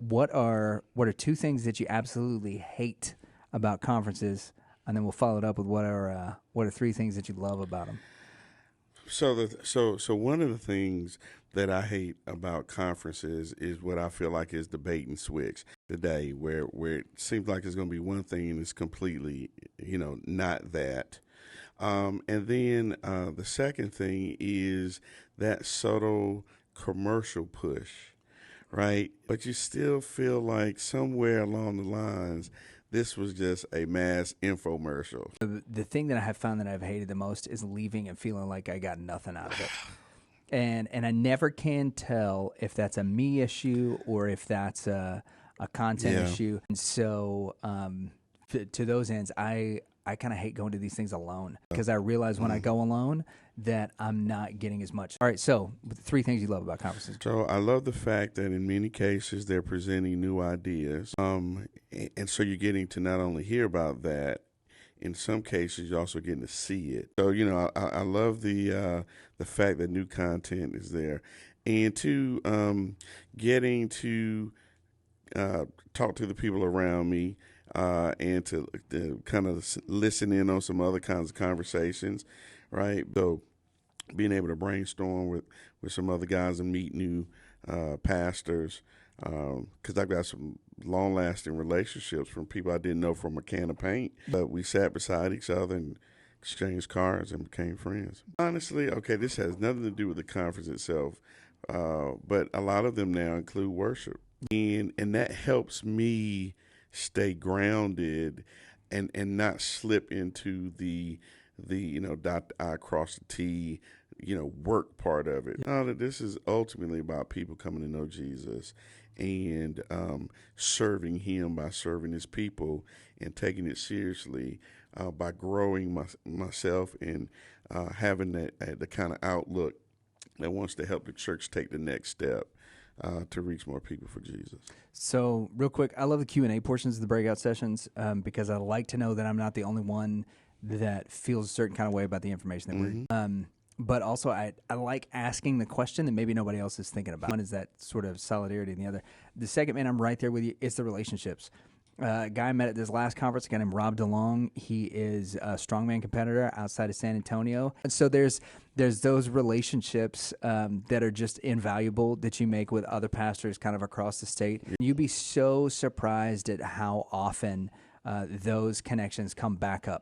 what are two things that you absolutely hate about conferences? And then we'll follow it up with what are three things that you love about them? So one of the things that I hate about conferences is what I feel like is the bait and switch today, where it seems like it's going to be one thing and it's completely, not that. And then the second thing is that subtle commercial push, right? But you still feel like somewhere along the lines, this was just a mass infomercial. The thing that I have found that I've hated the most is leaving and feeling like I got nothing out of it. And I never can tell if that's a me issue or if that's a content issue. And so to those ends, I kind of hate going to these things alone because I realize when I go alone that I'm not getting as much. All right, so three things you love about conferences. So I love the fact that in many cases they're presenting new ideas. And so you're getting to not only hear about that, in some cases you're also getting to see it. So, I love the fact that new content is there. And two, getting to talk to the people around me and to kind of listen in on some other kinds of conversations, right? So being able to brainstorm with some other guys and meet new pastors, because I've got some long-lasting relationships from people I didn't know from a can of paint. But we sat beside each other and exchanged cards and became friends. Honestly, okay, this has nothing to do with the conference itself, but a lot of them now include worship. And that helps me stay grounded and not slip into the dot the I, cross the T, work part of it. No, that this is ultimately about people coming to know Jesus and serving him by serving his people and taking it seriously by growing myself and having the kind of outlook that wants to help the church take the next step to reach more people for Jesus. So real quick, I love the Q&A portions of the breakout sessions because I like to know that I'm not the only one that feels a certain kind of way about the information that we're but also I like asking the question that maybe nobody else is thinking about. One is that sort of solidarity, and the other. The second, man, I'm right there with you. It's the relationships. A guy I met at this last conference, a guy named Rob DeLong. He is a strongman competitor outside of San Antonio. And so there's those relationships that are just invaluable that you make with other pastors kind of across the state. You'd be so surprised at how often those connections come back up.